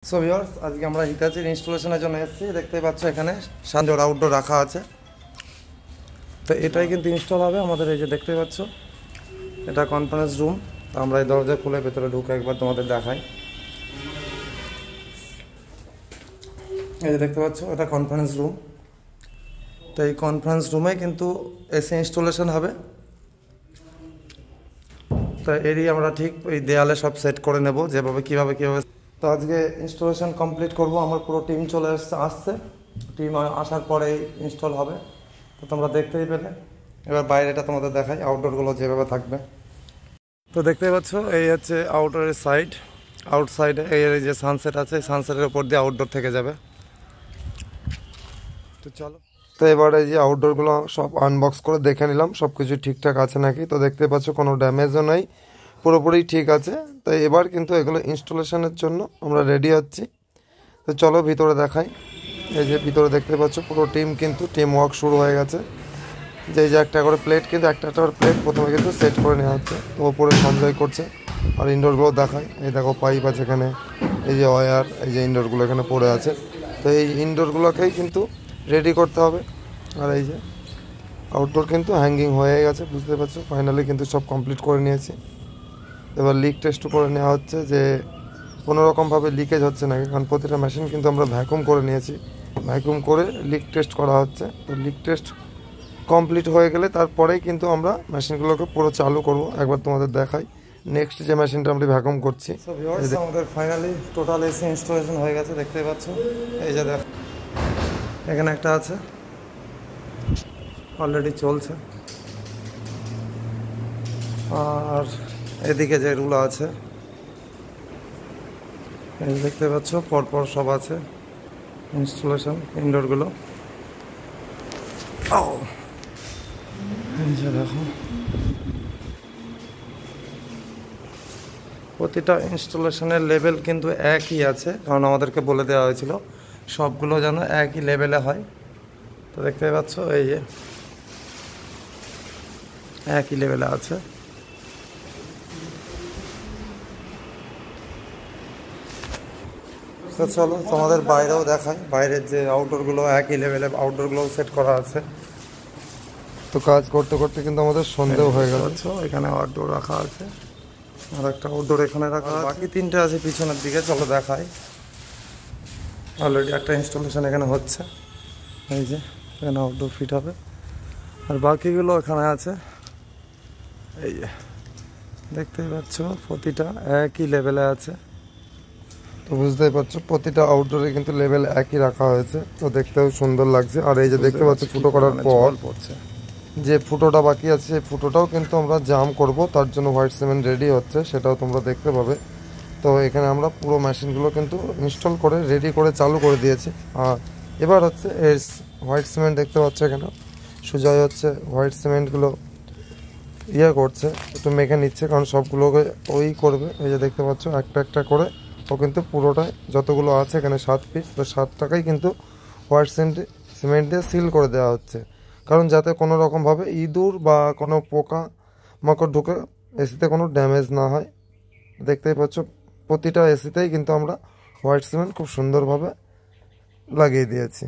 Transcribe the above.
So viewers, আজকে আমরা হিতাচির ইনস্টলেশনের জন্য এসেছি। দেখতেই পাচ্ছ এখানে সানজোর আউটডোর রাখা আছে। তো এটাই কিন্তু ইনস্টল হবে আমাদের। এই যে দেখতেই পাচ্ছ, এটা কনফারেন্স রুম। তো আমরা এই দরজা খুলে ভেতরে ঢুকে একবার তোমাদের দেখাই। এই যে দেখতে পাচ্ছ, এটা কনফারেন্স রুম। তো এই কনফারেন্স রুমে কিন্তু এসি ইনস্টলেশন হবে। তো এরই আমরা ঠিক ওই দেয়ালে সব সেট করে নেব, যেভাবে কীভাবে। তো আজকে ইনস্টলেশন কমপ্লিট করব। আমার পুরো টিম চলে আসছে। টিম আসার পরেই ইনস্টল হবে। তো তোমরা দেখতেই পেলে। এবার বাইরেটা তোমাদের দেখাই, আউটডোরগুলো যেভাবে থাকবে। তো দেখতেই পাচ্ছ, এই হচ্ছে আউটডোরের সাইড। আউটসাইডে এই যে সানসেট আছে, সানসেটের উপর দিয়ে আউটডোর থেকে যাবে। তো চলো। তো এবার এই যে আউটডোরগুলো সব আনবক্স করে দেখে নিলাম সব কিছু ঠিকঠাক আছে নাকি। তো দেখতে পাচ্ছ কোনো ড্যামেজও নেই, পুরোপুরি ঠিক আছে। তো এবার কিন্তু এগুলো ইনস্টলেশনের জন্য আমরা রেডি হচ্ছি। তো চলো ভিতরে দেখাই। এই যে ভিতরে দেখতে পাচ্ছ পুরো টিম ওয়ার্ক শুরু হয়ে গেছে। যে একটা করে প্লেট, কিন্তু একটা করে প্লেট প্রথমে কিন্তু সেট করে নেওয়া হচ্ছে। তো ওপরে সঞ্চয় করছে। আর ইনডোরগুলো দেখায়, এই দেখো পাইপ আছে এখানে, এই যে ওয়্যার, এই যে ইনডোরগুলো এখানে পড়ে আছে। তো এই ইনডোরগুলোকেই কিন্তু রেডি করতে হবে। আর এই যে আউটডোর কিন্তু হ্যাঙ্গিং হয়ে গেছে, বুঝতে পারছো। ফাইনালি কিন্তু সব কমপ্লিট করে নিয়েছি। এবার লিক টেস্ট করে নেওয়া হচ্ছে যে কোনোরকমভাবে লিকেজ হচ্ছে নাকি, কারণ প্রতিটা মেশিন কিন্তু আমরা ভ্যাকুম করে নিয়েছি। ভ্যাকুম করে লিক টেস্ট করা হচ্ছে। তো লিক টেস্ট কমপ্লিট হয়ে গেলে তারপরেই কিন্তু আমরা মেশিনগুলোকে পুরো চালু করব। একবার তোমাদের দেখাই নেক্সট যে মেশিনটা আমরা ভ্যাকুম করছি। আমাদের ফাইনালি টোটাল এসি ইনস্টলেশন হয়ে গেছে, দেখতেই পাচ্ছ। এই যে দেখ, এখানে একটা আছে, অলরেডি চলছে। আর এদিকে যে রুল আছে, এই দেখতে পাচ্ছ পরপর সব আছে ইনস্টলেশন ইনডোরগুলো। এই যে দেখো, প্রতিটা ইনস্টলেশনের লেভেল কিন্তু একই আছে, কারণ আমাদেরকে বলে দেওয়া হয়েছিল সবগুলো যেন একই লেভেলে হয়। তো দেখতে পাচ্ছ এই যে একই লেভেলে আছে। তো চলো তোমাদের বাইরেও দেখাই, বাইরের যে আউটডোরগুলো একই লেভেলে আউটডোরগুলো সেট করা আছে। তো কাজ করতে করতে কিন্তু আমাদের সন্দেহ হয়ে গেল। এখানে আউটডোর রাখা আছে, আর একটা আউটডোর এখানে রাখা আছে, বাকি তিনটে আছে পিছনের দিকে। চলো দেখাই। অলরেডি একটা ইনস্টলেশন এখানে হচ্ছে। এই যে এখানে আউটডোর ফিট হবে, আর বাকিগুলো এখানে আছে। এই যে দেখতেই পাচ্ছ, প্রতিটা একই লেভেলে আছে। তো বুঝতেই পারছো প্রতিটা আউটডোরে কিন্তু লেভেল একই রাখা হয়েছে। তো দেখতেও সুন্দর লাগছে। আর এই যে দেখতে পাচ্ছ ফুটো করার পর যে ফুটোটা বাকি আছে, সেই ফুটোটাও কিন্তু আমরা জাম করব, তার জন্য হোয়াইট সিমেন্ট রেডি হচ্ছে, সেটাও তোমরা দেখতে পাবে। তো এখানে আমরা পুরো মেশিনগুলো কিন্তু ইনস্টল করে রেডি করে চালু করে দিয়েছি। আর এবার হচ্ছে এই হোয়াইট সিমেন্ট দেখতে পাচ্ছ এখানে সুজয় হচ্ছে হোয়াইট সিমেন্টগুলো করছে, একটু মেখে নিচ্ছে, কারণ সবগুলোকে ওই করবে। এই যে দেখতে পাচ্ছ একটা একটা করে ও কিন্তু পুরোটাই যতগুলো আছে এখানে 7 পিস, তো 7টাকেই কিন্তু হোয়াইট সিমেন্ট দিয়ে সিল করে দেওয়া হচ্ছে, কারণ যাতে কোনো রকমভাবে ইঁদুর বা কোনো পোকা মাকড় ঢুকে এসিতে কোনো ড্যামেজ না হয়। দেখতেই পাচ্ছ প্রতিটা এসিতেই কিন্তু আমরা হোয়াইট সিমেন্ট খুব সুন্দরভাবে লাগিয়ে দিয়েছি।